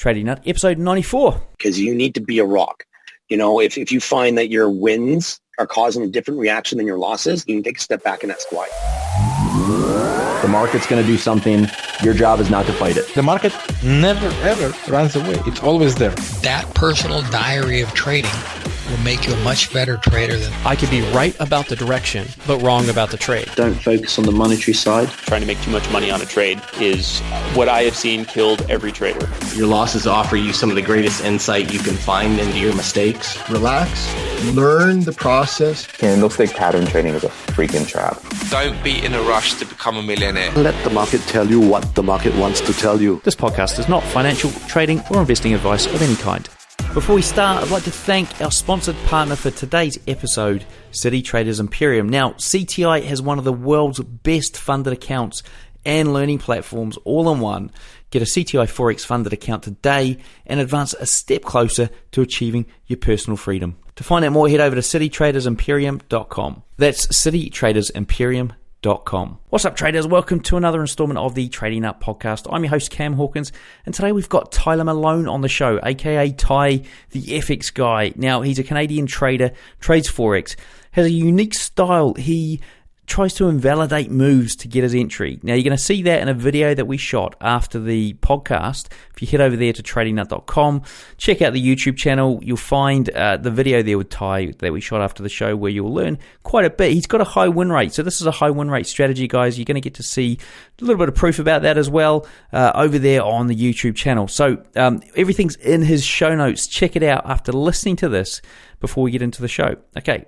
Trading Nut, episode 94. Because you need to be a rock. You know, if you find that your wins are causing a different reaction than your losses, you can take a step back and ask why. The market's going to do something. Your job is not to fight it. The market never, ever runs away. It's always there. That personal diary of trading will make you a much better trader than... I could be right about the direction, but wrong about the trade. Don't focus on the monetary side. Trying to make too much money on a trade is what I have seen killed every trader. Your losses offer you some of the greatest insight you can find into your mistakes. Relax, learn the process. Candlestick pattern trading is a freaking trap. Don't be in a rush to become a millionaire. Let the market tell you what the market wants to tell you. This podcast is not financial, trading, or investing advice of any kind. Before we start, I'd like to thank our sponsored partner for today's episode, City Traders Imperium. Now, CTI has one of the world's best funded accounts and learning platforms all in one. Get a CTI Forex funded account today and advance a step closer to achieving your personal freedom. To find out more, head over to citytradersimperium.com. That's citytradersimperium.com. What's up, traders? Welcome to another installment of the Trading Up podcast. I'm your host, Cam Hawkins, and today we've got Tyler Malone on the show, aka Ty, the FX guy. Now, he's a Canadian trader, trades Forex, has a unique style. He tries to invalidate moves to get his entry. Now, you're going to see that in a video that we shot after the podcast. If you head over there to tradingnut.com, check out the YouTube channel, you'll find the video there with Ty that we shot after the show where you'll learn quite a bit. He's got a high win rate. So this is a high win rate strategy, guys. You're going to get to see a little bit of proof about that as well over there on the YouTube channel. So everything's in his show notes. Check it out after listening to this before we get into the show. Okay.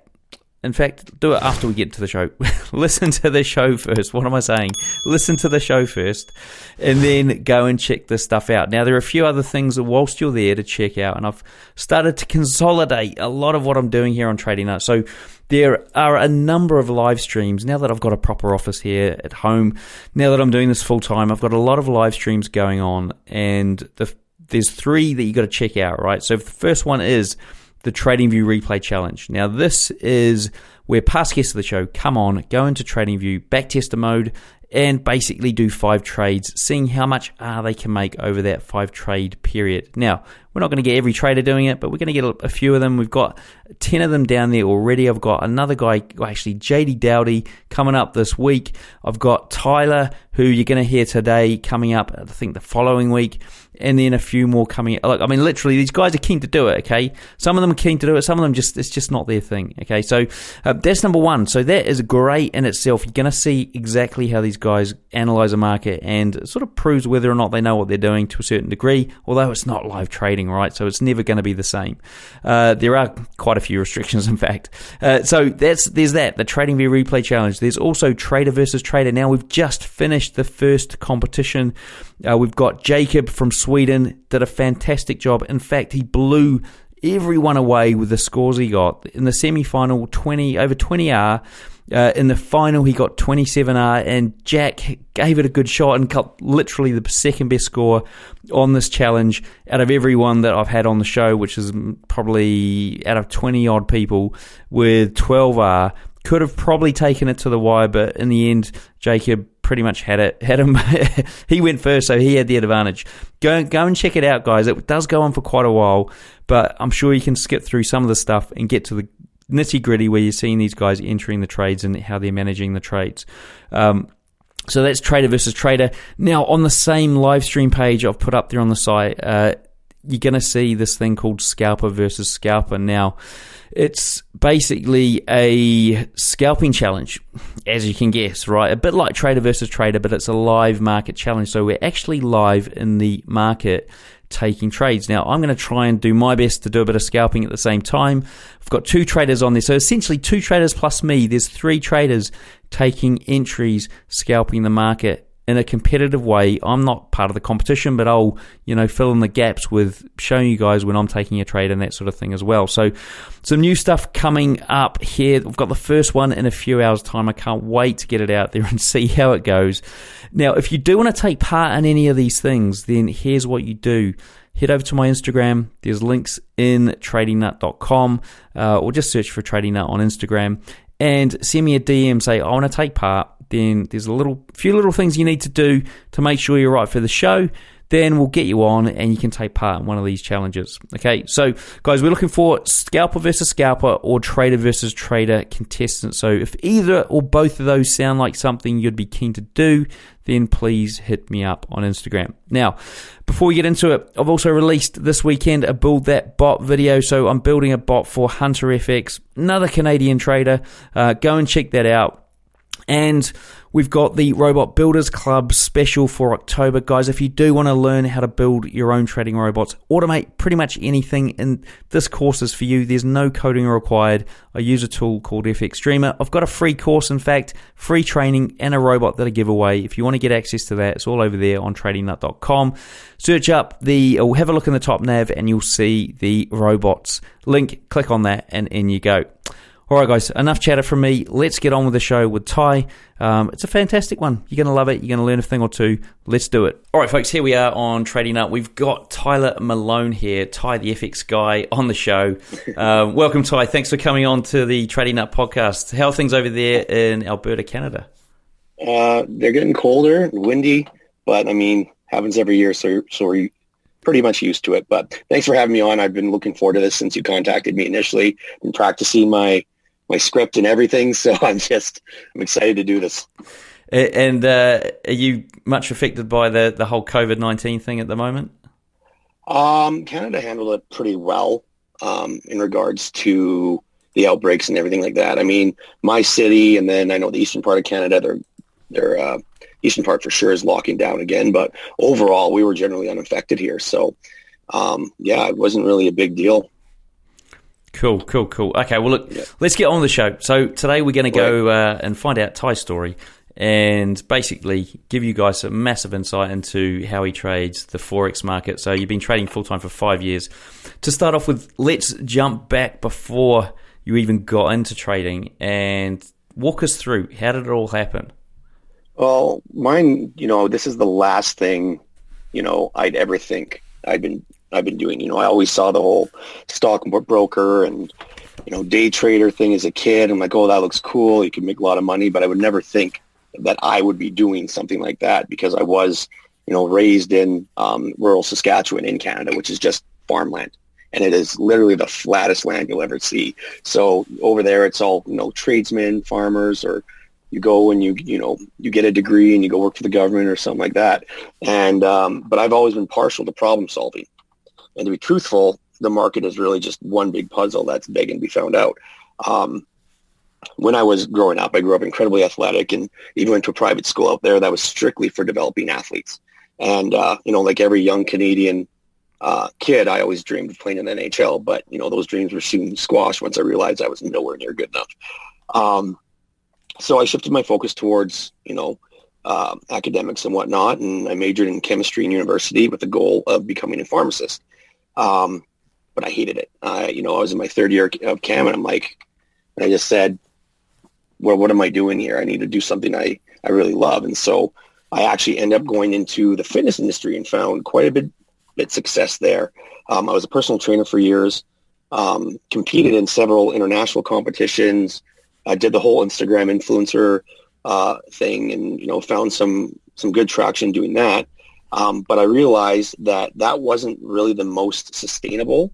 In fact, do it after we get to the show. Listen to the show first. What am I saying? Listen to the show first and then go and check this stuff out. Now, there are a few other things that whilst you're there to check out, and I've started to consolidate a lot of what I'm doing here on Trading Nut. So there are a number of live streams. Now that I've got a proper office here at home, now that I'm doing this full time, I've got a lot of live streams going on, and there's three that you got to check out, right? So the first one is the TradingView Replay Challenge. Now, this is where past guests of the show come on, go into TradingView, backtester mode, and basically do 5 trades, seeing how much they can make over that 5 trade period. Now, we're not going to get every trader doing it, but we're going to get a few of them. We've got 10 of them down there already. I've got another guy, actually JD Dowdy, coming up this week. I've got Tyler, who you're going to hear today, coming up, I think, the following week. And then a few more coming. Look, I mean, literally, these guys are keen to do it, okay? Some of them are keen to do it. Some of them it's just not their thing, okay? So that's number one. So that is great in itself. You're going to see exactly how these guys analyze a market, and it sort of proves whether or not they know what they're doing to a certain degree, although it's not live trading, right? So it's never going to be the same. There are quite a few restrictions, in fact. So there's that, the TradingView Replay Challenge. There's also Trader versus Trader. Now, we've just finished the first competition. We've got Jacob from Sweden, did a fantastic job. In fact, he blew everyone away with the scores he got. In the semi-final, over 20R. In the final, he got 27R, and Jack gave it a good shot and got literally the second best score on this challenge out of everyone that I've had on the show, which is probably out of 20-odd people with 12R. Could have probably taken it to the wire, but in the end, Jacob pretty much had him. He went first, so he had the advantage. Go and check it out, guys. It does go on for quite a while, but I'm sure you can skip through some of the stuff and get to the nitty gritty where you're seeing these guys entering the trades and how they're managing the trades. So that's Trader versus Trader. Now, on the same live stream page I've put up there on the site, you're going to see this thing called Scalper versus Scalper. Now, it's basically a scalping challenge, as you can guess, right? A bit like Trader versus Trader, but it's a live market challenge. So we're actually live in the market taking trades. Now, I'm going to try and do my best to do a bit of scalping at the same time. I've got 2 traders on there. So essentially 2 traders plus me. There's 3 traders taking entries, scalping the market in a competitive way. I'm not part of the competition, but I'll, fill in the gaps with showing you guys when I'm taking a trade and that sort of thing as well. So some new stuff coming up here. We've got the first one in a few hours' time. I can't wait to get it out there and see how it goes. Now, if you do want to take part in any of these things, then here's what you do. Head over to my Instagram. There's links in tradingnut.com, or just search for Trading Nut on Instagram and send me a DM, say, I want to take part. Then there's a few little things you need to do to make sure you're right for the show. then we'll get you on and you can take part in one of these challenges. Okay, so guys, we're looking for scalper versus scalper or trader versus trader contestants. So if either or both of those sound like something you'd be keen to do, then please hit me up on Instagram. Now, before we get into it, I've also released this weekend a Build That Bot video. So I'm building a bot for Hunter FX, another Canadian trader. Go and check that out. And we've got the Robot Builders Club special for October. Guys, if you do want to learn how to build your own trading robots, automate pretty much anything, and this course is for you. There's no coding required. I use a tool called FX Streamer. I've got a free course, in fact, free training and a robot that I give away. If you want to get access to that, it's all over there on tradingnut.com. Search up or have a look in the top nav and you'll see the robots link. Click on that and in you go. All right, guys, enough chatter from me. Let's get on with the show with Ty. It's a fantastic one. You're going to love it. You're going to learn a thing or two. Let's do it. All right, folks, here we are on Trading Nut. We've got Tyler Malone here, Ty the FX guy, on the show. Welcome, Ty. Thanks for coming on to the Trading Nut podcast. How are things over there in Alberta, Canada? They're getting colder and windy, but, I mean, happens every year, so we're pretty much used to it. But thanks for having me on. I've been looking forward to this since you contacted me initially. Been practicing my script and everything, so I'm excited to do this. And are you much affected by the whole COVID-19 thing at the moment? Canada handled it pretty well in regards to the outbreaks and everything like that. I mean, my city, and then I know the eastern part of Canada, their eastern part for sure is locking down again, but overall we were generally unaffected here. So it wasn't really a big deal. Cool. Okay, well, look, Let's get on with the show. So today we're going to go and find out Ty's story and basically give you guys a massive insight into how he trades the Forex market. So you've been trading full-time for 5 years. To start off with, let's jump back before you even got into trading and walk us through. How did it all happen? Well, mine, this is the last thing, I'd ever think I've been doing. I always saw the whole stock broker and, day trader thing as a kid. I'm like, oh, that looks cool. You can make a lot of money, but I would never think that I would be doing something like that because I was, raised in rural Saskatchewan in Canada, which is just farmland. And it is literally the flattest land you'll ever see. So over there, it's all, tradesmen, farmers, or you go and you get a degree and you go work for the government or something like that. And, but I've always been partial to problem solving. And to be truthful, the market is really just one big puzzle that's begging to be found out. When I was growing up, I grew up incredibly athletic and even went to a private school out there that was strictly for developing athletes. And, like every young Canadian kid, I always dreamed of playing in the NHL. But, those dreams were soon squashed once I realized I was nowhere near good enough. So I shifted my focus towards, academics and whatnot. And I majored in chemistry in university with the goal of becoming a pharmacist. But I hated it. I was in my third year of chem and I just said, well, what am I doing here? I need to do something I really love. And so I actually ended up going into the fitness industry and found quite a bit success there. I was a personal trainer for years, competed in several international competitions. I did the whole Instagram influencer thing and, found some good traction doing that. But I realized that wasn't really the most sustainable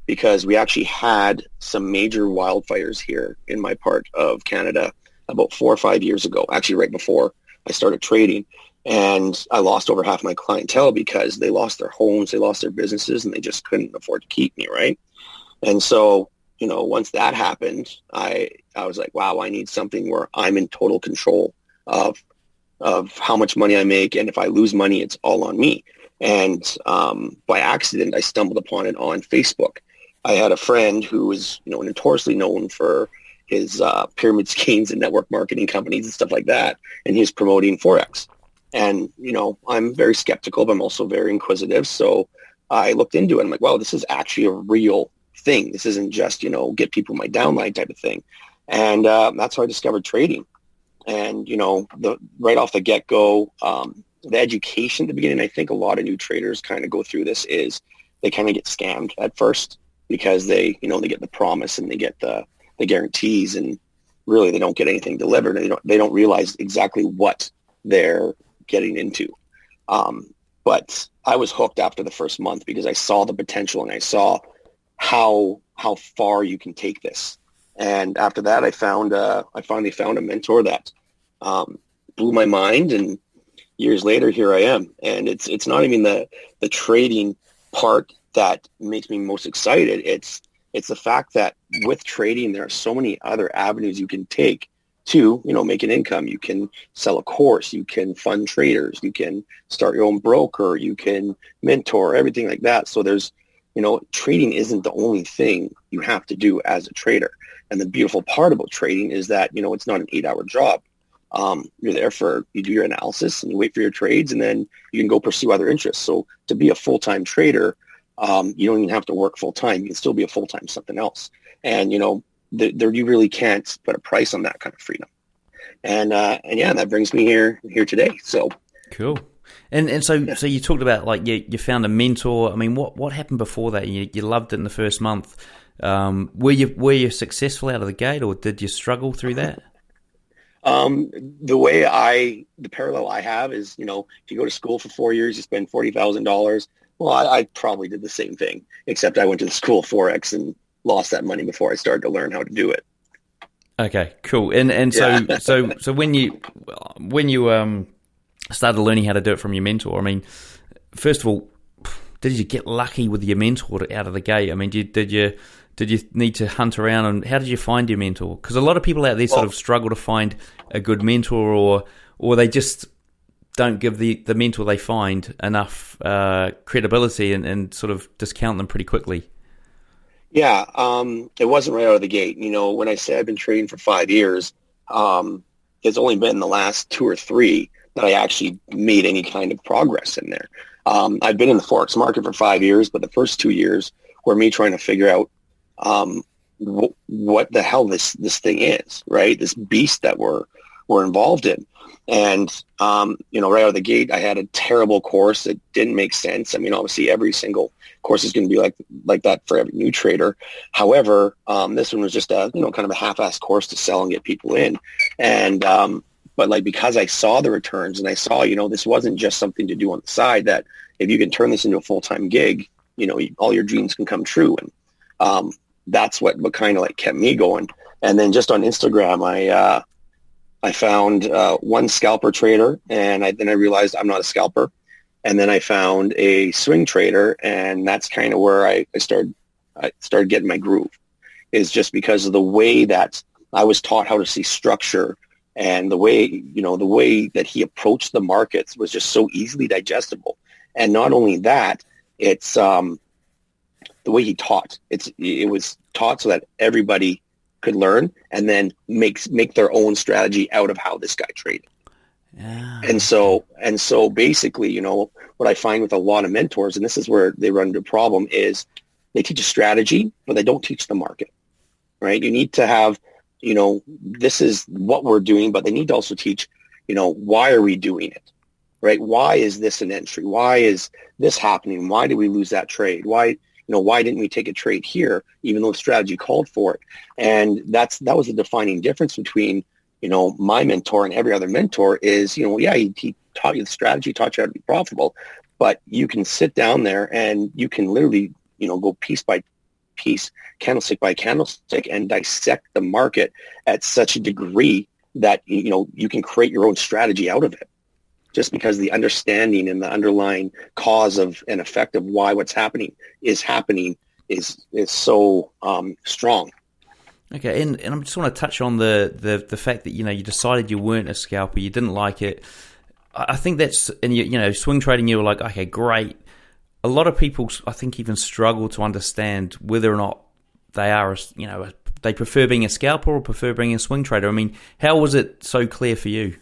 because we actually had some major wildfires here in my part of Canada about 4 or 5 years ago, actually right before I started trading. And I lost over half my clientele because they lost their homes, they lost their businesses, and they just couldn't afford to keep me, right? And so, once that happened, I was like, wow, I need something where I'm in total control of how much money I make. And if I lose money, it's all on me. And by accident, I stumbled upon it on Facebook. I had a friend who was, notoriously known for his pyramid schemes and network marketing companies and stuff like that. And he was promoting Forex. And, I'm very skeptical, but I'm also very inquisitive. So I looked into it. I'm like, wow, this is actually a real thing. This isn't just, get people my downline type of thing. And that's how I discovered trading. And, right off the get-go, the education at the beginning, I think a lot of new traders kind of go through this is they kind of get scammed at first because they get the promise and they get the guarantees and really they don't get anything delivered. And they don't realize exactly what they're getting into. But but I was hooked after the first month because I saw the potential and I saw how far you can take this. And after that, I finally found a mentor that blew my mind, and years later, here I am. And it's not even the trading part that makes me most excited. It's the fact that with trading, there are so many other avenues you can take to, make an income. You can sell a course, you can fund traders, you can start your own broker, you can mentor, everything like that. So there's, trading isn't the only thing you have to do as a trader. And the beautiful part about trading is that, it's not an 8-hour job. You're there you do your analysis and you wait for your trades, and then you can go pursue other interests. So to be a full-time trader, you don't even have to work full-time. You can still be a full-time something else. And, you really can't put a price on that kind of freedom. And yeah, that brings me here today. So cool. And so you talked about like you found a mentor. I mean, what happened before that? You loved it in the first month. Were you successful out of the gate, or did you struggle through that? The parallel I have is, if you go to school for 4 years, you spend $40,000. Well, I probably did the same thing, except I went to the school of Forex and lost that money before I started to learn how to do it. Okay, cool. And so Yeah. so when you started learning how to do it from your mentor, I mean, first of all, did you get lucky with your mentor out of the gate? I mean, did you need to hunt around, and how did you find your mentor? Because a lot of people out there sort of struggle to find a good mentor, or they just don't give the mentor they find enough credibility and sort of discount them pretty quickly. Yeah, it wasn't right out of the gate. When I say I've been trading for 5 years, it's only been the last 2 or 3 that I actually made any kind of progress in there. I've been in the Forex market for 5 years, but the first 2 years were me trying to figure out what the hell this thing is, right? This beast that we're involved in. And, right out of the gate, I had a terrible course. It didn't make sense. I mean, obviously every single course is going to be like that for every new trader. However, this one was just a, kind of a half-assed course to sell and get people in. And, but because I saw the returns and I saw, this wasn't just something to do on the side, that if you can turn this into a full-time gig, all your dreams can come true. And, that's what kind of kept me going. And then just on Instagram, I found one scalper trader, and then I realized I'm not a scalper. And then I found a swing trader, and that's kind of where I started getting my groove, is just because of the way that I was taught how to see structure, and the way that he approached the markets was just so easily digestible. And not only that, it's the way he taught. It was taught so that everybody could learn and then make their own strategy out of how this guy traded. Yeah. And so basically, what I find with a lot of mentors, and this is where they run into a problem, is they teach a strategy, but they don't teach the market, right? You need to have, this is what we're doing, but they need to also teach, why are we doing it, right? Why is this an entry? Why is this happening? Why did we lose that trade? Why didn't we take a trade here, even though the strategy called for it? And that was the defining difference between, my mentor and every other mentor is, he taught you the strategy, taught you how to be profitable, but you can sit down there and you can literally, go piece by piece, candlestick by candlestick, and dissect the market at such a degree that, you can create your own strategy out of it, just because the understanding and the underlying cause of and effect of why what's happening is so strong. Okay, and I just want to touch on the fact that you decided you weren't a scalper, you didn't like it. I think that's, and swing trading, you were like, okay, great. A lot of people, I think, even struggle to understand whether or not they are, they prefer being a scalper or prefer being a swing trader. I mean, how was it so clear for you?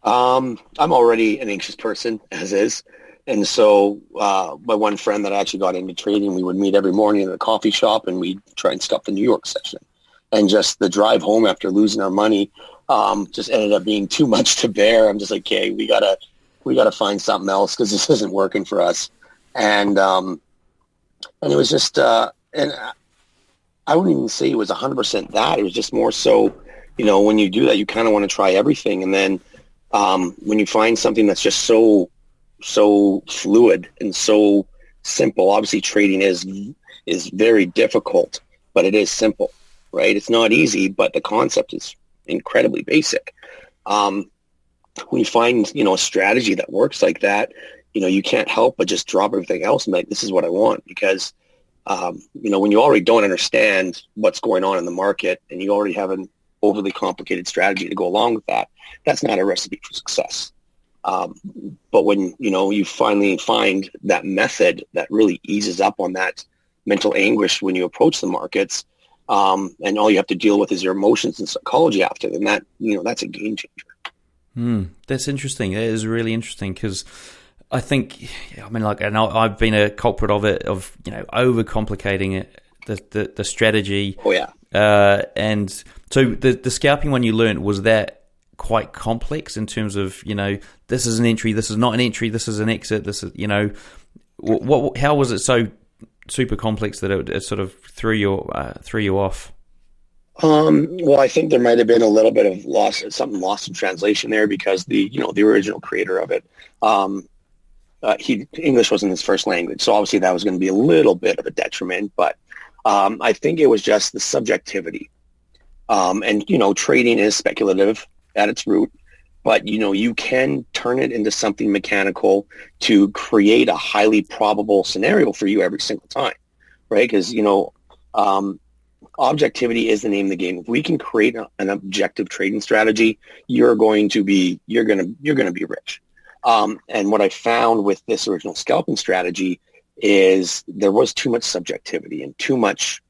I'm already an anxious person, as is. And so my one friend that actually got into trading, we would meet every morning in a coffee shop, and we'd try and stuff the New York session. And just the drive home after losing our money just ended up being too much to bear. I'm just like, okay, we gotta find something else because this isn't working for us. And it was just, and I wouldn't even say it was 100% that. It was just more so, when you do that, you kind of want to try everything. And then when you find something that's just so, so fluid and so simple. Obviously, trading is very difficult, but it is simple, right? It's not easy, but the concept is incredibly basic. When you find, a strategy that works like that, you can't help but just drop everything else and be like, this is what I want. Because, when you already don't understand what's going on in the market and you already have an overly complicated strategy to go along with that, that's not a recipe for success. But when, you finally find that method that really eases up on that mental anguish when you approach the markets, and all you have to deal with is your emotions and psychology after, then that's a game changer. That's interesting. That is really interesting, because I think, and I've been a culprit of it, of, overcomplicating it, the strategy. Oh yeah. And so the scalping one you learned, was that quite complex in terms of, this is an entry, this is not an entry, this is an exit, this is, how was it so super complex that it sort of threw you off? Well, I think there might have been a little bit of something lost in translation there, because the original creator of it, English wasn't his first language. So obviously that was going to be a little bit of a detriment, but I think it was just the subjectivity. And, trading is speculative at its root, but, you can turn it into something mechanical to create a highly probable scenario for you every single time, right? Because, objectivity is the name of the game. If we can create an objective trading strategy, you're going to be rich. And what I found with this original scalping strategy is there was too much subjectivity and too much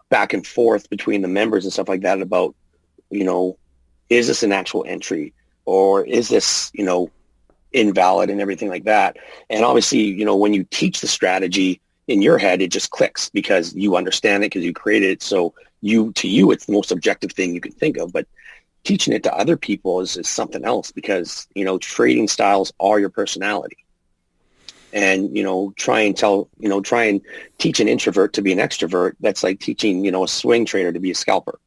back and forth between the members and stuff like that about, is this an actual entry, or is this, invalid, and everything like that. And obviously, when you teach the strategy in your head, it just clicks because you understand it, because you created it. So to you, it's the most objective thing you can think of. But teaching it to other people is something else, because, trading styles are your personality. And, try and teach an introvert to be an extrovert. That's like teaching, a swing trader to be a scalper.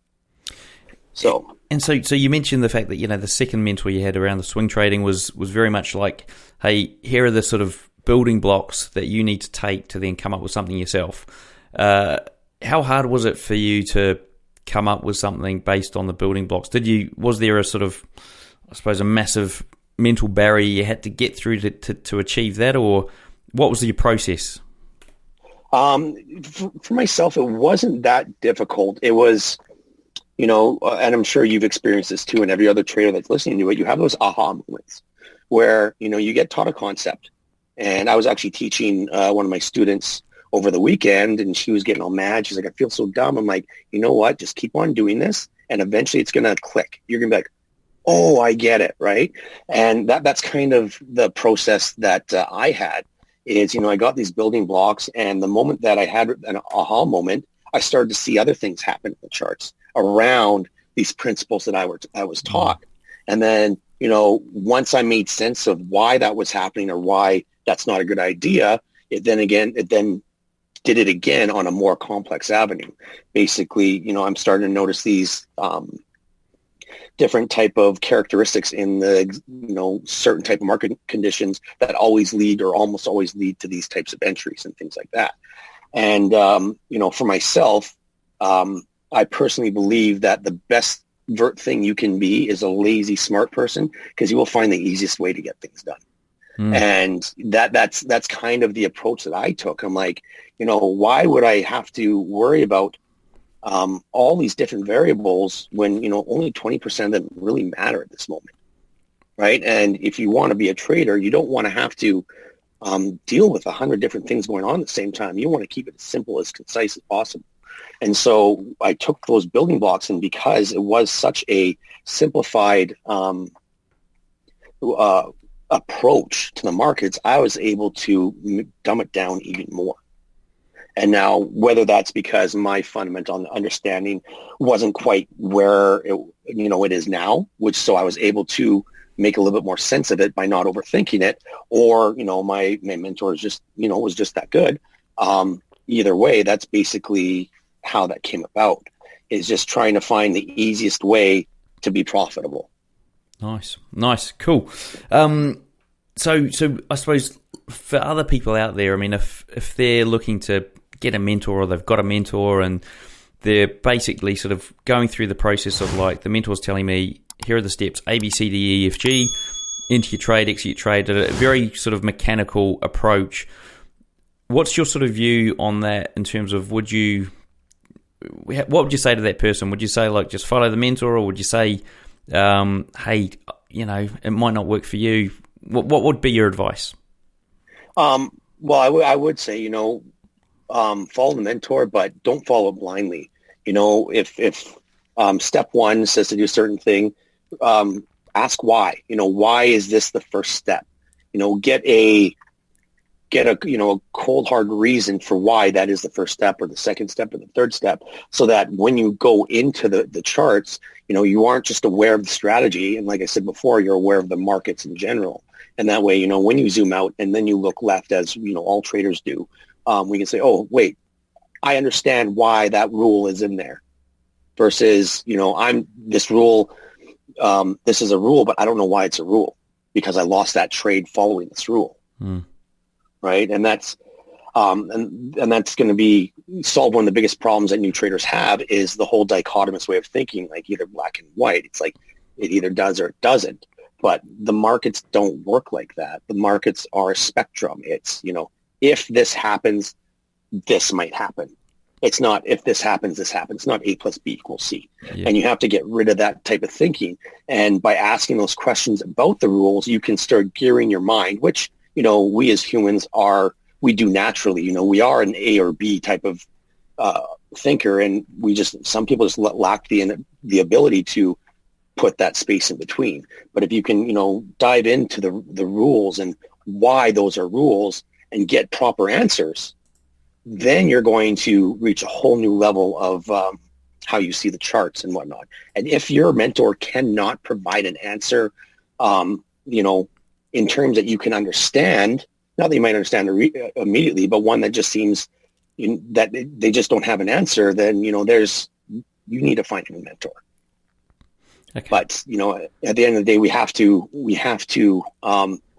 So you mentioned the fact that, the second mentor you had around the swing trading was very much like, hey, here are the sort of building blocks that you need to take to then come up with something yourself. How hard was it for you to come up with something based on the building blocks? Was there a sort of, I suppose, a massive mental barrier you had to get through to achieve that, or what was your process? For myself, it wasn't that difficult. It was, and I'm sure you've experienced this too, and every other trader that's listening to it, you have those aha moments where, you get taught a concept. And I was actually teaching one of my students over the weekend, and she was getting all mad. She's like, I feel so dumb. I'm like, you know what? Just keep on doing this, and eventually it's going to click. You're going to be like, oh, I get it, right? And that's kind of the process that I had is, I got these building blocks, and the moment that I had an aha moment, I started to see other things happen in the charts around these principles that I was taught. And then, once I made sense of why that was happening or why that's not a good idea, it then did it again on a more complex avenue. Basically, I'm starting to notice these different type of characteristics in the, certain type of market conditions that always lead or almost always lead to these types of entries and things like that. And, for myself, I personally believe that the best thing you can be is a lazy, smart person, because you will find the easiest way to get things done. And that's kind of the approach that I took. I'm like, why would I have to worry about all these different variables when, only 20% of them really matter at this moment, right? And if you want to be a trader, you don't want to have to deal with 100 different things going on at the same time. You want to keep it as simple, as concise as possible. And so I took those building blocks, and because it was such a simplified approach to the markets, I was able to dumb it down even more. And now, whether that's because my fundamental understanding wasn't quite where it is now, which so I was able to make a little bit more sense of it by not overthinking it, or my mentor is just was just that good. Either way, that's basically how that came about, is just trying to find the easiest way to be profitable. Nice, cool. So I suppose for other people out there, I mean, if they're looking to get a mentor or they've got a mentor and they're basically sort of going through the process of like the mentor's telling me, here are the steps, A, B, C, D, E, F, G, enter your trade, exit your trade, a very sort of mechanical approach. What's your sort of view on that in terms of what would you say to that person? Would you say like just follow the mentor, or would you say, hey, it might not work for you? What would be your advice? Well, I would say, follow the mentor, but don't follow it blindly. If step one says to do a certain thing, ask why. Why is this the first step? Get a cold hard reason for why that is the first step or the second step or the third step, so that when you go into the charts, you aren't just aware of the strategy. And like I said before, you're aware of the markets in general. And that way, when you zoom out and then you look left, as all traders do, we can say, oh, wait, I understand why that rule is in there, versus, this rule, this is a rule, but I don't know why it's a rule, because I lost that trade following this rule. Right. And that's, and that's going to be solve one of the biggest problems that new traders have, is the whole dichotomous way of thinking, like either black and white. It's like it either does or it doesn't. But the markets don't work like that. The markets are a spectrum. It's, if this happens, this might happen. It's not if this happens, this happens. It's not A plus B equals C. Yeah. And you have to get rid of that type of thinking. And by asking those questions about the rules, you can start gearing your mind, which, we as humans we do naturally. We are an A or B type of thinker, and some people just lack the ability to put that space in between. But if you can, dive into the rules and why those are rules and get proper answers, then you're going to reach a whole new level of how you see the charts and whatnot. And if your mentor cannot provide an answer, in terms that you can understand, not that you might understand immediately, but one that just seems that they just don't have an answer, then, you need to find a new mentor. Okay. But, at the end of the day, we have to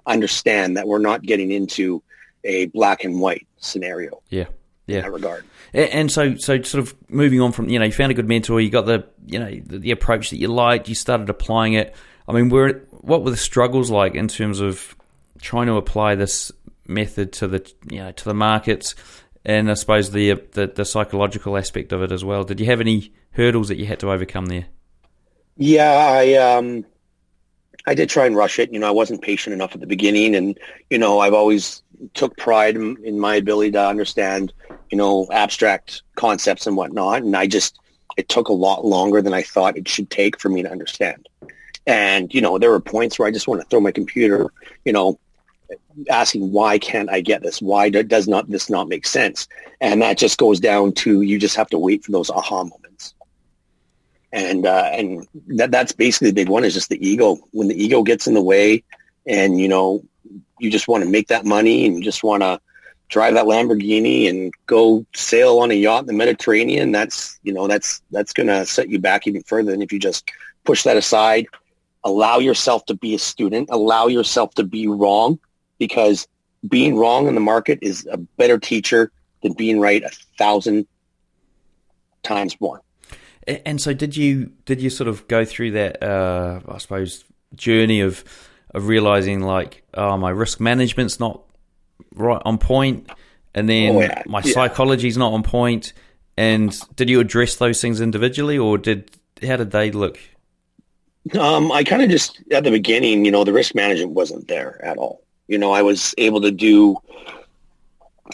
understand that we're not getting into a black and white scenario. Yeah. In that regard. And so sort of moving on from, you found a good mentor, you got the approach that you liked, you started applying it. I mean, what were the struggles like in terms of trying to apply this method to the markets, and I suppose the psychological aspect of it as well? Did you have any hurdles that you had to overcome there? Yeah, I did try and rush it. I wasn't patient enough at the beginning, and I've always took pride in my ability to understand abstract concepts and whatnot, and it took a lot longer than I thought it should take for me to understand. And there were points where I just want to throw my computer, asking, why can't I get this? Why does this not make sense? And that just goes down to, you just have to wait for those aha moments. And that's basically the big one, is just the ego. When the ego gets in the way, and you just want to make that money, and you just want to drive that Lamborghini and go sail on a yacht in the Mediterranean, that's going to set you back even further than if you just push that aside. Allow yourself to be a student. Allow yourself to be wrong, because being wrong in the market is a better teacher than being right 1,000 times more. And so did you sort of go through that, I suppose, journey of realizing like, my risk management's not right on point, and then my psychology's not on point, and did you address those things individually, or how did they look? I kind of just, at the beginning, the risk management wasn't there at all. I was able to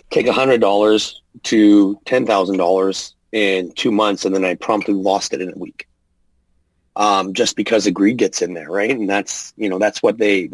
take $100 to $10,000 in 2 months, and then I promptly lost it in a week. Just because the greed gets in there, right? And that's what the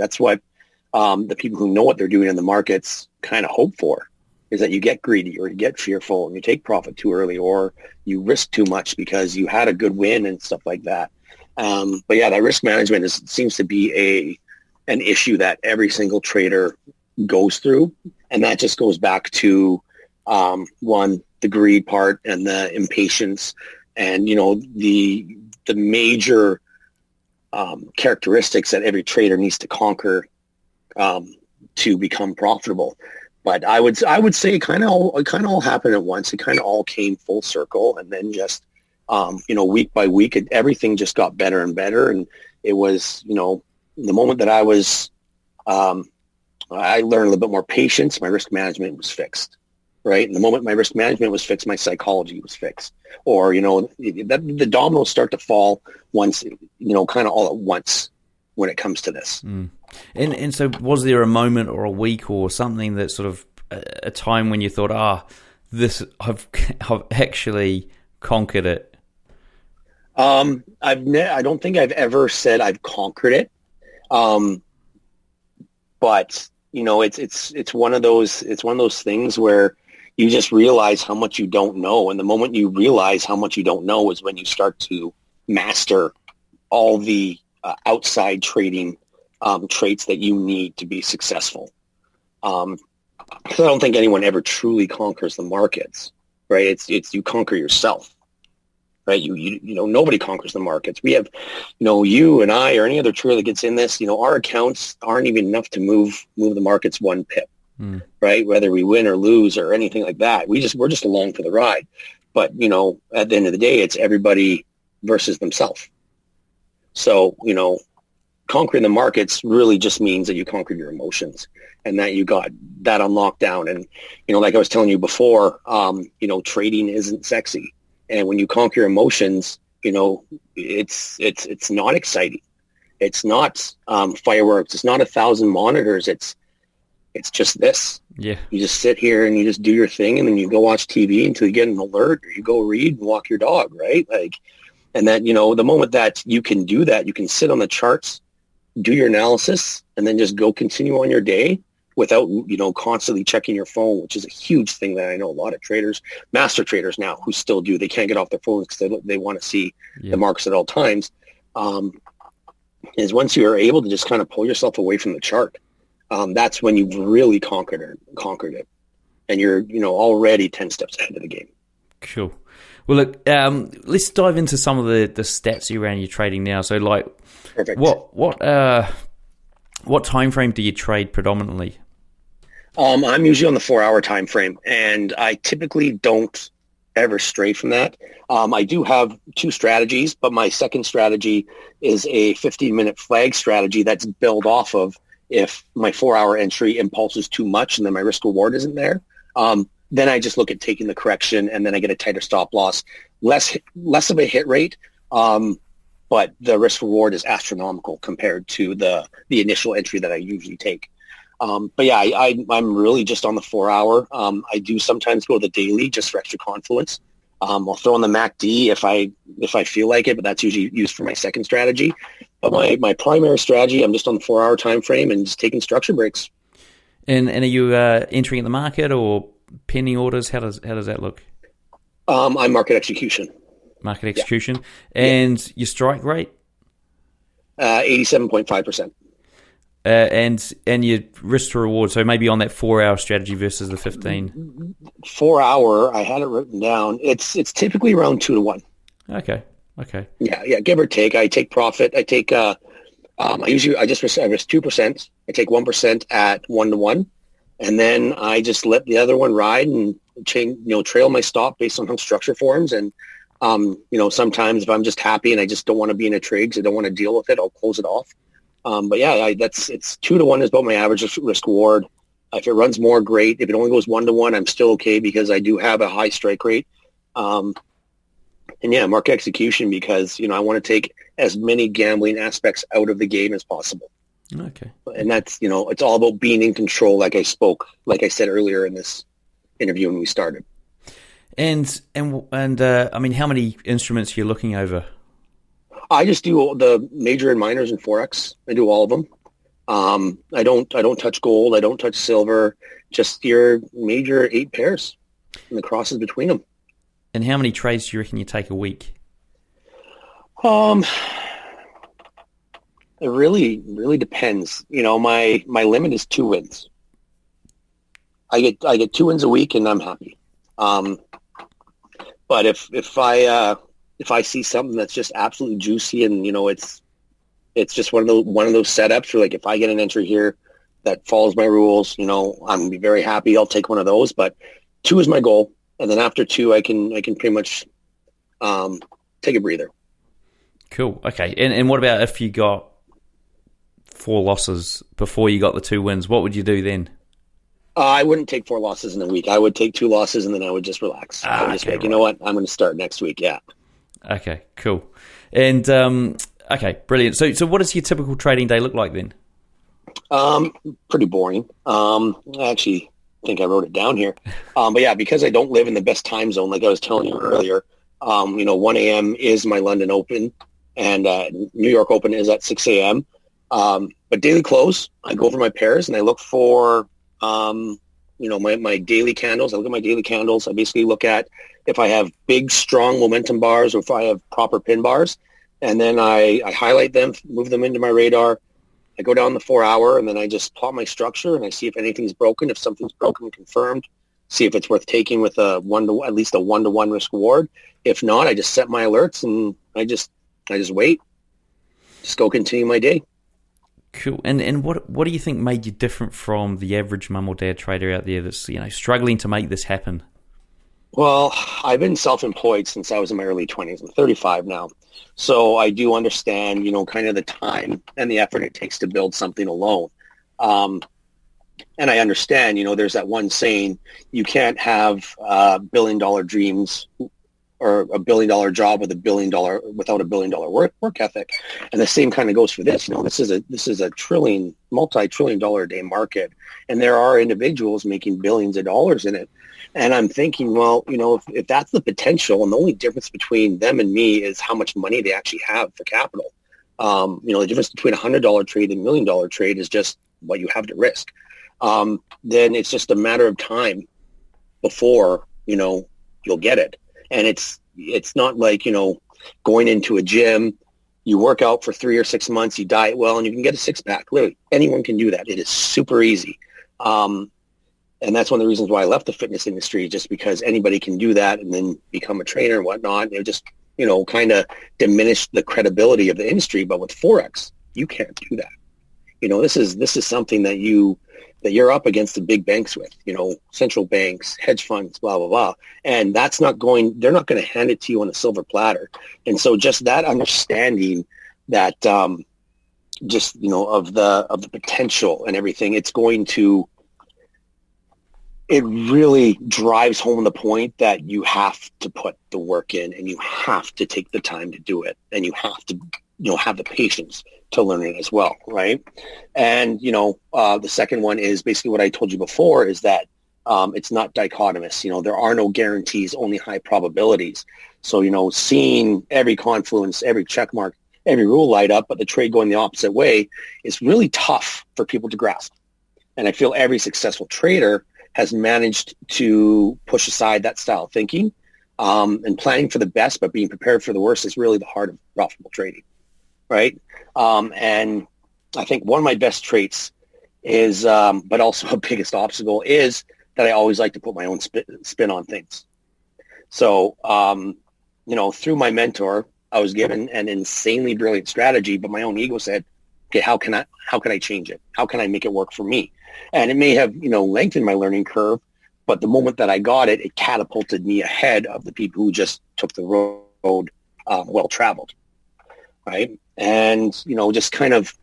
people who know what they're doing in the markets kind of hope for, is that you get greedy, or you get fearful, and you take profit too early, or you risk too much because you had a good win and stuff like that. But yeah, that risk management seems to be an issue that every single trader goes through. And that just goes back to, one, the greed part, and the impatience, and, the major characteristics that every trader needs to conquer to become profitable. But I would say it kind of all happened at once. It kind of all came full circle, and then just week by week, everything just got better and better. And it was, the moment that I learned a little bit more patience. My risk management was fixed, right? And the moment my risk management was fixed, my psychology was fixed. Or the dominoes start to fall once, kind of all at once when it comes to this. And so was there a moment or a week or something that sort of a time when you thought, I've actually conquered it? I don't think I've ever said I've conquered it. But it's one of those things where you just realize how much you don't know. And the moment you realize how much you don't know is when you start to master all the outside trading traits that you need to be successful. Because I don't think anyone ever truly conquers the markets, right? It's you conquer yourself, right? You nobody conquers the markets. We have, you and I or any other trader that gets in this, our accounts aren't even enough to move the markets one pip, right? Whether we win or lose or anything like that, we're just along for the ride. But at the end of the day, it's everybody versus themselves. So conquering the markets really just means that you conquered your emotions and that you got that on lockdown. And, like I was telling you before, trading isn't sexy. And when you conquer your emotions, it's not exciting. It's not fireworks. It's not 1,000 monitors. It's just this. Yeah. You just sit here and you just do your thing, and then you go watch TV until you get an alert, or you go read and walk your dog, right? And then, the moment that you can do that, you can sit on the charts, do your analysis, and then just go continue on your day without, constantly checking your phone, which is a huge thing that I know a lot of traders, master traders now, who still do. They can't get off their phones because they want to see the markets at all times. Is once you are able to just kind of pull yourself away from the chart, that's when you've really conquered it. And you're, already 10 steps ahead of the game. Cool. Well, look, let's dive into some of the stats around your trading now. So, Perfect. What time frame do you trade predominantly? I'm usually on the 4-hour time frame, and I typically don't ever stray from that. I do have 2 strategies, but my second strategy is a 15-minute flag strategy that's built off of if my 4-hour entry impulses too much and then my risk reward isn't there. Then I just look at taking the correction, and then I get a tighter stop loss, less of a hit rate, but the risk reward is astronomical compared to the initial entry that I usually take. But yeah, I'm really just on the 4-hour. I do sometimes go to the daily just for extra confluence. I'll throw on the MACD if I feel like it, but that's usually used for my second strategy. But my primary strategy, I'm just on the 4-hour time frame and just taking structure breaks. And are you entering the market or pending orders? How does that look? I'm market execution. Market execution. Yeah. And your strike rate? 87.5%. And your risk to reward, so maybe on that 4-hour strategy versus the 15. 4-hour, I had it written down. It's typically around 2 to 1. Okay. Yeah, give or take. I take profit. I take I risk 2%. I take 1% at 1 to 1, and then I just let the other one ride and trail my stop based on how structure forms. And sometimes if I'm just happy and I just don't want to be in a trade because I don't want to deal with it, I'll close it off. But yeah, it's 2 to 1 is about my average risk reward. If it runs more, great. If it only goes 1 to 1, I'm still okay because I do have a high strike rate. And yeah, market execution because, I want to take as many gambling aspects out of the game as possible. Okay. And that's, it's all about being in control, like I said earlier in this interview when we started. And I mean, how many instruments are you looking over? I just do the major and minors in Forex. I do all of them. I don't touch gold. I don't touch silver. Just your major 8 pairs and the crosses between them. And how many trades do you reckon you take a week? It really depends. My limit is 2 wins. I get 2 wins a week and I'm happy. But if I see something that's just absolutely juicy and it's just one of those setups where, like, if I get an entry here, that follows my rules, you know, I'm very happy. I'll take one of those, but 2 is my goal. And then after 2, I can pretty much take a breather. Cool. Okay. And what about if you got 4 losses before you got the 2 wins? What would you do then? I wouldn't take 4 losses in a week. I would take 2 losses and then I would just relax. I would just be like, you know what? I'm going to start next week. Yeah. Okay, cool. And, okay, brilliant. So what does your typical trading day look like then? Pretty boring. I actually think I wrote it down here. But yeah, because I don't live in the best time zone, like I was telling you earlier, you know, 1 a.m. is my London Open and New York Open is at 6 a.m. But daily close, I go over my pairs and I look for, you know, my daily candles. I look at my daily candles. I basically look at if I have big, strong momentum bars or if I have proper pin bars. And then I highlight them, move them into my radar. I go down the 4 hour and then I just plot my structure and I see if anything's broken. If something's broken, confirmed. See if it's worth taking with at least a 1-to-1 risk reward. If not, I just set my alerts and I just wait. Just go continue my day. Cool. And what do you think made you different from the average mum or dad trader out there that's, you know, struggling to make this happen? Well, I've been self-employed since I was in my early 20s. I'm 35 now. So I do understand, you know, kind of the time and the effort it takes to build something alone. And I understand, you know, there's that one saying, you can't have $1 billion dreams or $1 billion job without $1 billion work ethic. And the same kind of goes for this. You know, this is a multi-trillion dollar a day market. And there are individuals making billions of dollars in it. And I'm thinking, well, you know, if that's the potential and the only difference between them and me is how much money they actually have for capital. You know, the difference between $100 trade and $1 million trade is just what you have to risk. Then it's just a matter of time before, you know, you'll get it. And it's not like, you know, going into a gym, you work out for 3 or 6 months, you diet well, and you can get a 6-pack. Literally, anyone can do that. It is super easy. And that's one of the reasons why I left the fitness industry, just because anybody can do that and then become a trainer and whatnot. And it just, you know, kind of diminished the credibility of the industry. But with Forex, you can't do that. You know, this is something that you're up against the big banks with, you know, central banks, hedge funds, blah, blah, blah. And they're not going to hand it to you on a silver platter. And so just that understanding that, just, you know, of the potential and everything, it really drives home the point that you have to put the work in and you have to take the time to do it. And you have to, you know, have the patience to learn it as well, right? And, you know, the second one is basically what I told you before is that it's not dichotomous. You know, there are no guarantees, only high probabilities. So, you know, seeing every confluence, every check mark, every rule light up, but the trade going the opposite way is really tough for people to grasp. And I feel every successful trader has managed to push aside that style of thinking, and planning for the best, but being prepared for the worst is really the heart of profitable trading, right? And I think one of my best traits is, but also a biggest obstacle is that I always like to put my own spin on things. So, you know, through my mentor, I was given an insanely brilliant strategy, but my own ego said, okay, how can I change it? How can I make it work for me? And it may have, you know, lengthened my learning curve, but the moment that I got it, it catapulted me ahead of the people who just took the road well-traveled, right? And, you know, just kind of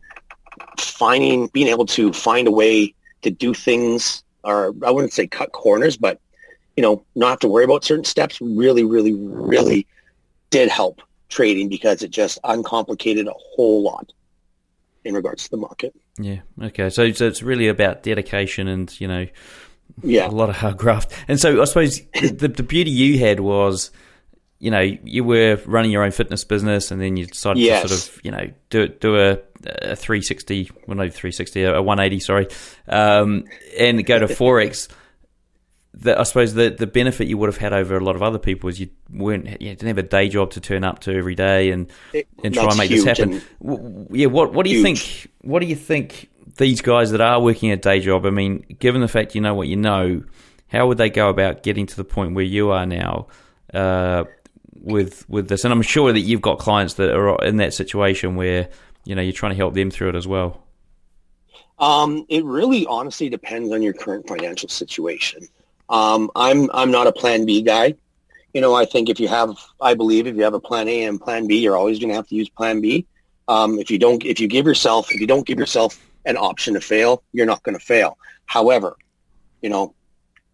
being able to find a way to do things, or I wouldn't say cut corners, but, you know, not have to worry about certain steps really, really, really did help trading, because it just uncomplicated a whole lot in regards to the market. Yeah. Okay. So it's really about dedication and, you know, a lot of hard graft. And so I suppose the beauty you had was, you know, you were running your own fitness business, and then you decided to sort of, you know, do a 360, well, not 360, a 180, sorry, and go to Forex. I suppose the benefit you would have had over a lot of other people is you didn't have a day job to turn up to every day and try and make this happen. What do you think? What do you think these guys that are working a day job? I mean, given the fact you know what you know, how would they go about getting to the point where you are now with this? And I'm sure that you've got clients that are in that situation where, you know, you're trying to help them through it as well. It really honestly depends on your current financial situation. I'm not a plan B guy. I think if you have a plan A and plan B, you're always going to have to use plan B. If you don't give yourself an option to fail, you're not going to fail. However,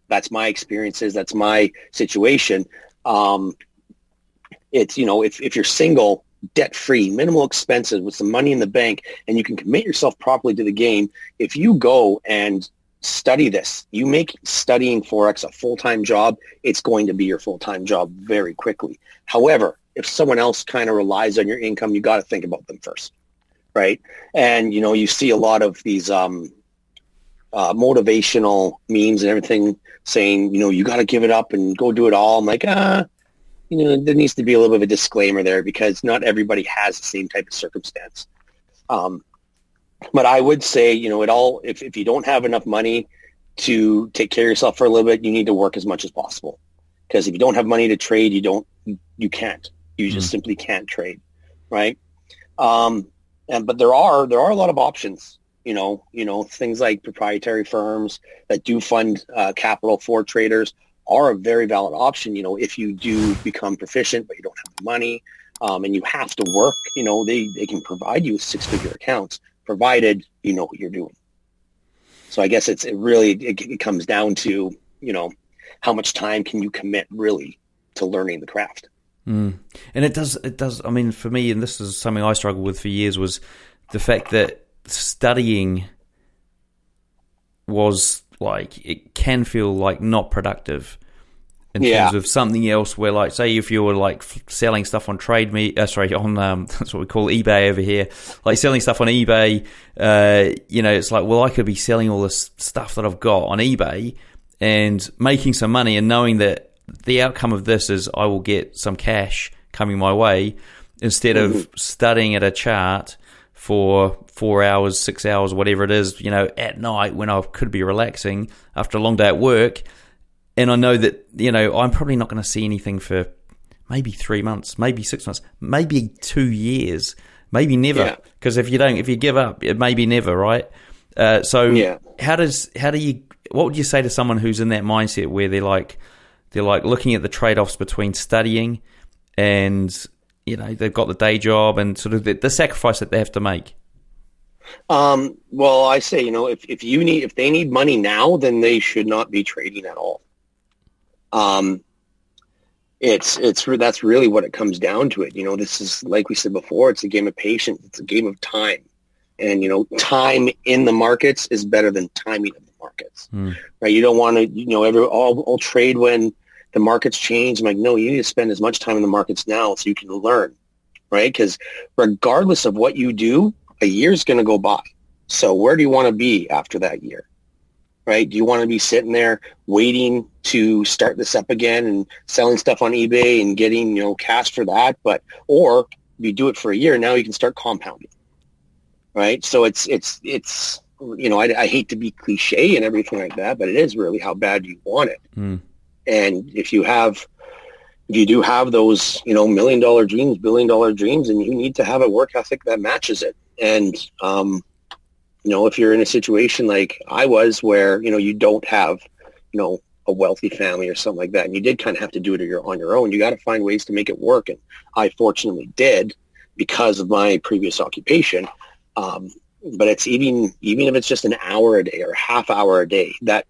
that's my experiences. That's my situation. It's, if you're single, debt-free, minimal expenses with some money in the bank, and you can commit yourself properly to the game, if you go and study this, you make studying Forex a full-time job, it's going to be your full-time job very quickly. However, if someone else kind of relies on your income, you got to think about them first, right? And, you see a lot of these motivational memes and everything saying, you got to give it up and go do it all. I'm like, there needs to be a little bit of a disclaimer there because not everybody has the same type of circumstance. But I would say, if you don't have enough money to take care of yourself for a little bit, you need to work as much as possible. Because if you don't have money to trade, you can't. You just simply can't trade, right? But there are a lot of options. Things like proprietary firms that do fund capital for traders are a very valid option. If you do become proficient, but you don't have the money, and you have to work, they can provide you with 6-figure accounts, provided you know what you're doing. So I guess it really comes down to, how much time can you commit really to learning the craft. And it does. I mean, for me, and this is something I struggled with for years, was the fact that studying was like, it can feel like not productive in terms of something else where, like, say if you were like selling stuff on that's what we call eBay over here, like selling stuff on eBay, it's like, well, I could be selling all this stuff that I've got on eBay and making some money and knowing that the outcome of this is I will get some cash coming my way, instead of studying at a chart for 4 hours, 6 hours, whatever it is, at night when I could be relaxing after a long day at work. And I know that, I'm probably not going to see anything for maybe 3 months, maybe 6 months, maybe 2 years, maybe never. Because if you give up, it may be never, right? What would you say to someone who's in that mindset where they're like looking at the trade-offs between studying and, they've got the day job and sort of the sacrifice that they have to make? Well, I say, if they need money now, then they should not be trading at all. That's really what it comes down to it. This is, like we said before, it's a game of patience. It's a game of time. And, time in the markets is better than timing of the markets, right? You don't want to, I'll trade when the markets change. I'm like, no, you need to spend as much time in the markets now so you can learn, right? Because regardless of what you do, a year's going to go by. So where do you want to be after that year, right? Do you want to be sitting there waiting to start this up again and selling stuff on eBay and getting, cash for that? Or you do it for a year, now you can start compounding, right? So it's I hate to be cliche and everything like that, but it is really how bad you want it. And if you do have those, $1 million dreams, $1 billion dreams, and you need to have a work ethic that matches it. And, if you're in a situation like I was where, you don't have, a wealthy family or something like that, and you did kind of have to do it on your own, you got to find ways to make it work. And I fortunately did because of my previous occupation. But it's even if it's just an hour a day or a half hour a day, that,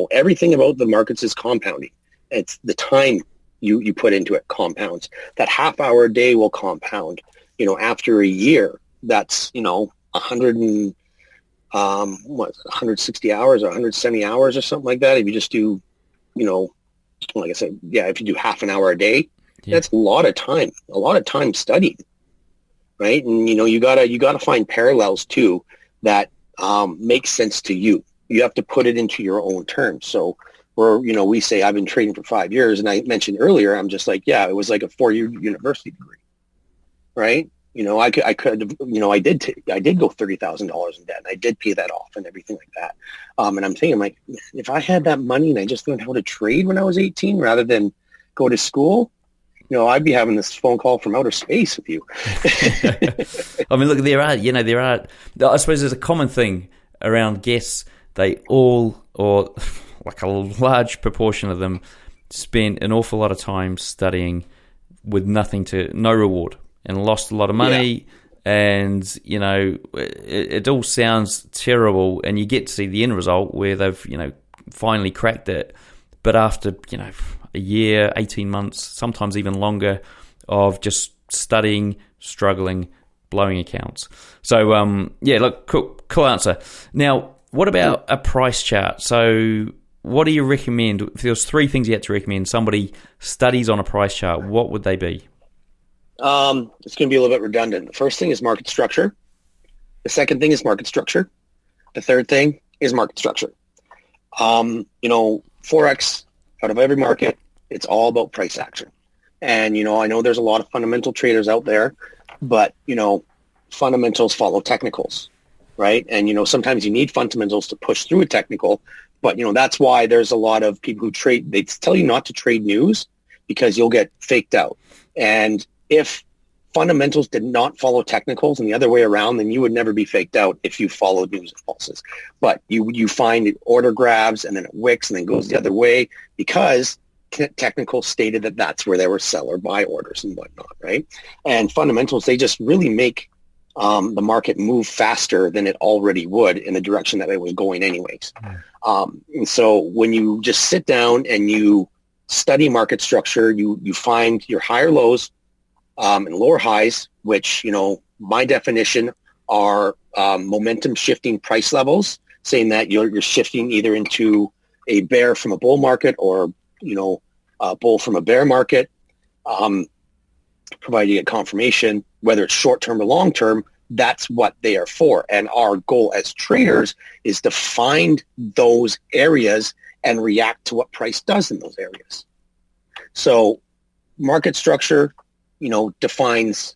everything about the markets is compounding. It's the time you put into it compounds. That half hour a day will compound. After a year, that's 160 hours or 170 hours or something like that. If you just do, like I said, if you do half an hour a day, that's a lot of time studying, right? And you gotta find parallels too that make sense to you. You have to put it into your own terms. So we say I've been trading for 5 years, and I mentioned earlier, I'm just like, it was like a 4-year university degree, right? I did go $30,000 in debt, and I did pay that off and everything like that. And I'm thinking, like, if I had that money and I just learned how to trade when I was 18 rather than go to school, I'd be having this phone call from outer space with you. I mean, look, there are, I suppose there's a common thing around guests, they all, or like a large proportion of them, spent an awful lot of time studying with no reward, and lost a lot of money. And, you know, it all sounds terrible, and you get to see the end result where they've, you know, finally cracked it. But after, you know, a year, 18 months, sometimes even longer of just studying, struggling, blowing accounts. So, look, cool answer. Now, what about a price chart? So what do you recommend? If there was 3 things you had to recommend somebody studies on a price chart, what would they be? It's going to be a little bit redundant. The first thing is market structure. The second thing is market structure. The third thing is market structure. You know, Forex, out of every market, it's all about price action. And, you know, I know there's a lot of fundamental traders out there, but, you know, fundamentals follow technicals, right? And, you know, sometimes you need fundamentals to push through a technical, but, you know, that's why there's a lot of people who trade. They tell you not to trade news because you'll get faked out. And if fundamentals did not follow technicals and the other way around, then you would never be faked out if you followed news and pulses. But you find it order grabs and then it wicks and then goes the other way because technical stated that that's where there were sell or buy orders and whatnot, right? And fundamentals, they just really make the market move faster than it already would in the direction that it was going anyways. And so when you just sit down and you study market structure, you find your higher lows and lower highs, which, you know, my definition are momentum shifting price levels, saying that you're shifting either into a bear from a bull market or, you know, a bull from a bear market, provided you get confirmation, whether it's short-term or long-term, that's what they are for. And our goal as traders is to find those areas and react to what price does in those areas. So market structure, you know, defines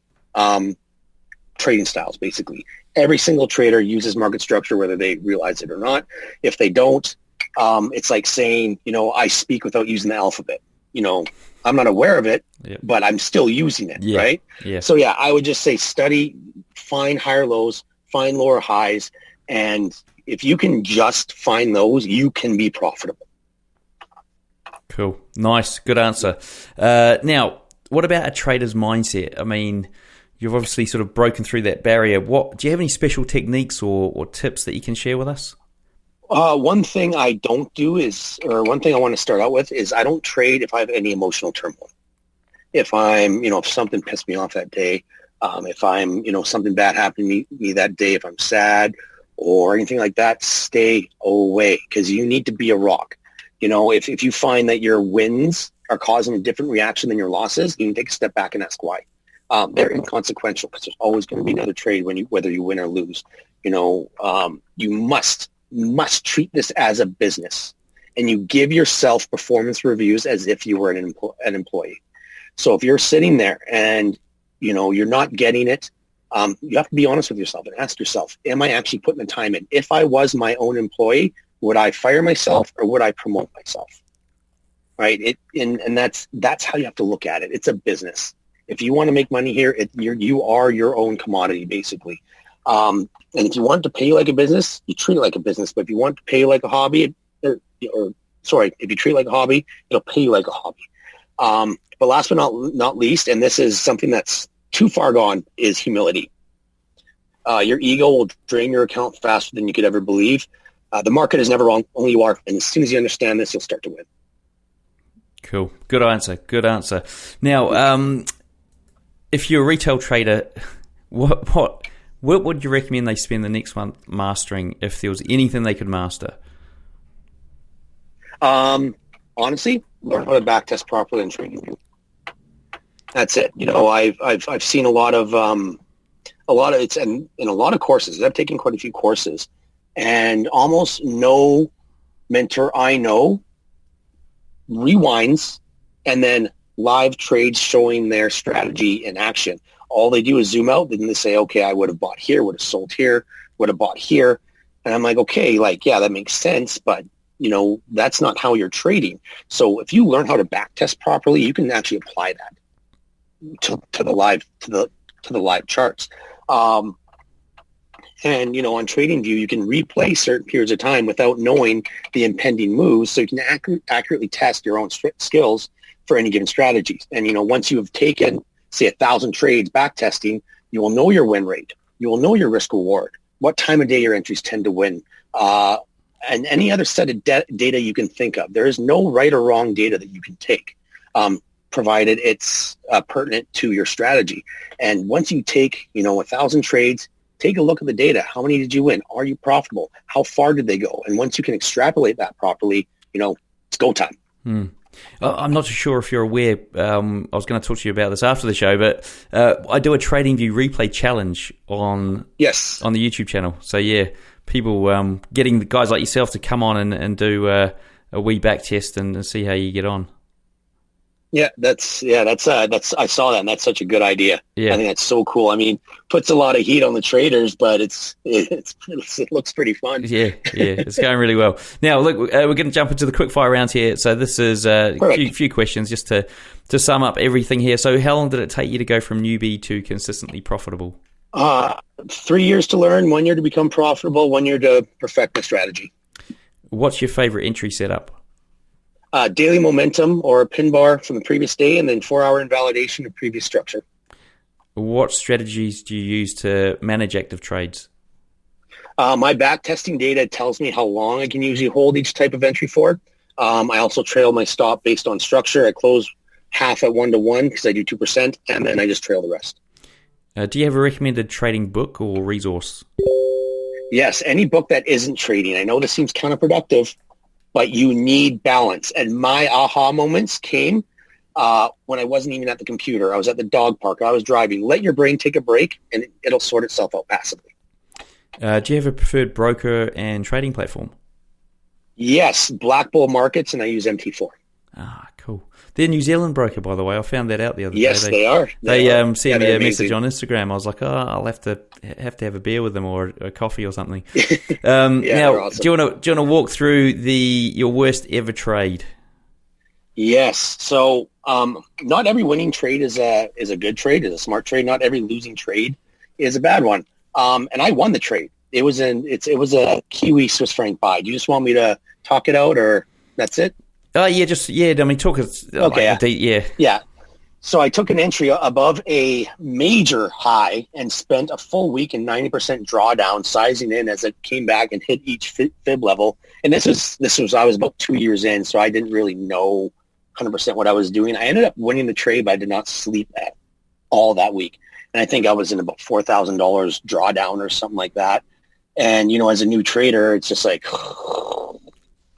trading styles, basically. Every single trader uses market structure, whether they realize it or not. If they don't, it's like saying, you know, I speak without using the alphabet. You know, I'm not aware of it, but I'm still using it, right? Yeah. So, yeah, I would just say study, find higher lows, find lower highs, and if you can just find those, you can be profitable. Cool. Nice. Good answer. Now, what about a trader's mindset? I mean, you've obviously sort of broken through that barrier. Do you have any special techniques or tips that you can share with us? One thing I don't do is, or one thing I want to start out with is I don't trade if I have any emotional turmoil. If I'm, you know, if something pissed me off that day, if I'm, you know, something bad happened to me that day, if I'm sad or anything like that, stay away because you need to be a rock. You know, if you find that your wins are causing a different reaction than your losses, you can take a step back and ask why. They're inconsequential because there's always going to be another trade whether you win or lose. You know, you must treat this as a business, and you give yourself performance reviews as if you were an employee. So if you're sitting there and, you know, you're not getting it, you have to be honest with yourself and ask yourself, am I actually putting the time in? If I was my own employee, would I fire myself or would I promote myself? Right? And that's how you have to look at it. It's a business. If you want to make money here, you are your own commodity, basically. And if you want it to pay you like a business, you treat it like a business. But if you want it to pay you like a hobby, if you treat it like a hobby, it'll pay you like a hobby. But last but not least, and this is something that's too far gone, is humility. Your ego will drain your account faster than you could ever believe. The market is never wrong, only you are. And as soon as you understand this, you'll start to win. Cool. Good answer. Now, if you're a retail trader, what would you recommend they spend the next month mastering if there was anything they could master? Honestly, learn how to backtest properly and trading. That's it. You know, I've seen a lot of it's in a lot of courses. I've taken quite a few courses, and almost no mentor I know rewinds and then live trades showing their strategy in action. All they do is zoom out and they say, okay, I would have bought here, would have sold here, would have bought here. And I'm like, okay, like, yeah, that makes sense. But, you know, that's not how you're trading. So if you learn how to backtest properly, you can actually apply that to the live charts. And, on TradingView, you can replay certain periods of time without knowing the impending moves, so you can accurately test your own skills for any given strategies. And, once you have taken, say, 1,000 trades back testing, you will know your win rate. You will know your risk reward, what time of day your entries tend to win, and any other set of data you can think of. There is no right or wrong data that you can take, provided it's pertinent to your strategy. And once you take, 1,000 trades, take a look at the data. How many did you win? Are you profitable? How far did they go? And once you can extrapolate that properly, it's go time. I'm not too sure if you're aware. I was going to talk to you about this after the show, but I do a TradingView replay challenge on the YouTube channel. So yeah, people getting the guys like yourself to come on and do a wee back test and see how you get on. Yeah, that's I saw that, and that's such a good idea. Yeah. I think that's so cool. I mean, puts a lot of heat on the traders, but it looks pretty fun. Yeah, it's going really well. Now, look, we're going to jump into the quick fire round here. So this is a few questions just to sum up everything here. So how long did it take you to go from newbie to consistently profitable? 3 years to learn, 1 year to become profitable, 1 year to perfect the strategy. What's your favorite entry setup? Daily momentum or a pin bar from the previous day, and then 4-hour invalidation of previous structure. What strategies do you use to manage active trades? My back testing data tells me how long I can usually hold each type of entry for. I also trail my stop based on structure. I close half at 1-to-1 because I do 2%, and then I just trail the rest. Do you have a recommended trading book or resource? Yes, any book that isn't trading. I know this seems counterproductive, but you need balance. And my aha moments came when I wasn't even at the computer. I was at the dog park. I was driving. Let your brain take a break, and it'll sort itself out passively. Do you have a preferred broker and trading platform? Yes, Black Bull Markets, and I use MT4. Cool. They're a New Zealand broker, by the way. I found that out the other day. Yes, they are. They sent me a message on Instagram. I was like, I'll have to have a beer with them or a coffee or something. Now, awesome. do you want to walk through your worst ever trade? Yes. So, not every winning trade is a good trade, is a smart trade. Not every losing trade is a bad one. And I won the trade. It was a Kiwi Swiss franc buy. Do you just want me to talk it out, or that's it? I mean, talk it. Okay. Yeah. So I took an entry above a major high and spent a full week in 90% drawdown, sizing in as it came back and hit each fib level. And this was I was about 2 years in, so I didn't really know 100% what I was doing. I ended up winning the trade, but I did not sleep at all that week. And I think I was in about $4,000 drawdown or something like that. And as a new trader, it's just like.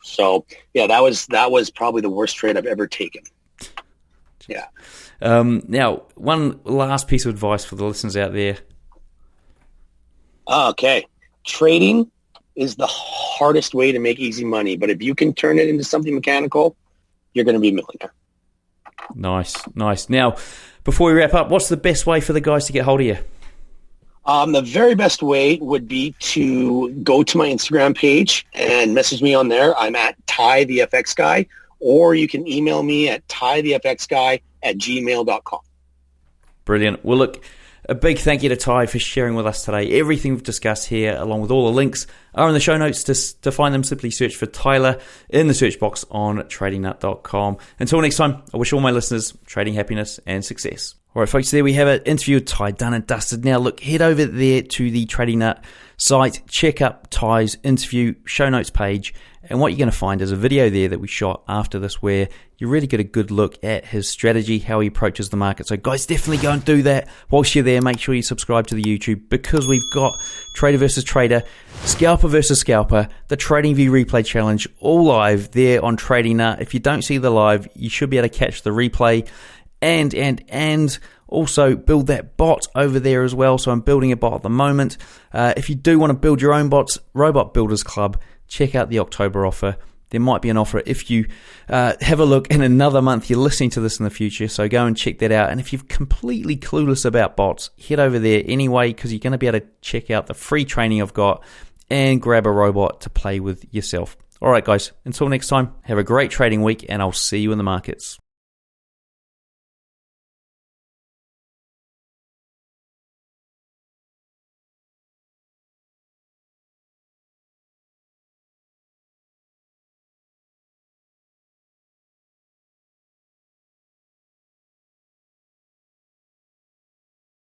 So yeah, that was probably the worst trade I've ever taken. Yeah. Now, one last piece of advice for the listeners out there. Okay. Trading is the hardest way to make easy money, but if you can turn it into something mechanical, you're going to be a millionaire. Nice. Now, before we wrap up, what's the best way for the guys to get hold of you? The very best way would be to go to my Instagram page and message me on there. I'm at Ty the FX Guy, or you can email me at tythefxguy@gmail.com. Brilliant. Well, look, a big thank you to Ty for sharing with us today. Everything we've discussed here, along with all the links, are in the show notes. To find them, simply search for Tyler in the search box on tradingnut.com. Until next time, I wish all my listeners trading happiness and success. All right, folks, there we have it. Interview with Ty, done and dusted. Now, look, head over there to the Trading Nut site, check up Ty's interview show notes page, and what you're going to find is a video there that we shot after this where you really get a good look at his strategy, how he approaches the market. So, guys, definitely go and do that. Whilst you're there, make sure you subscribe to the YouTube, because we've got Trader versus Trader, Scalper versus Scalper, the TradingView Replay Challenge, all live there on Trading Nut. If you don't see the live, you should be able to catch the replay. And also build that bot over there as well. So I'm building a bot at the moment. If you do want to build your own bots, Robot Builders Club, check out the October offer. There might be an offer if you have a look in another month. You're listening to this in the future, so go and check that out. And if you're completely clueless about bots, head over there anyway, because you're going to be able to check out the free training I've got and grab a robot to play with yourself. All right, guys, until next time, have a great trading week, and I'll see you in the markets.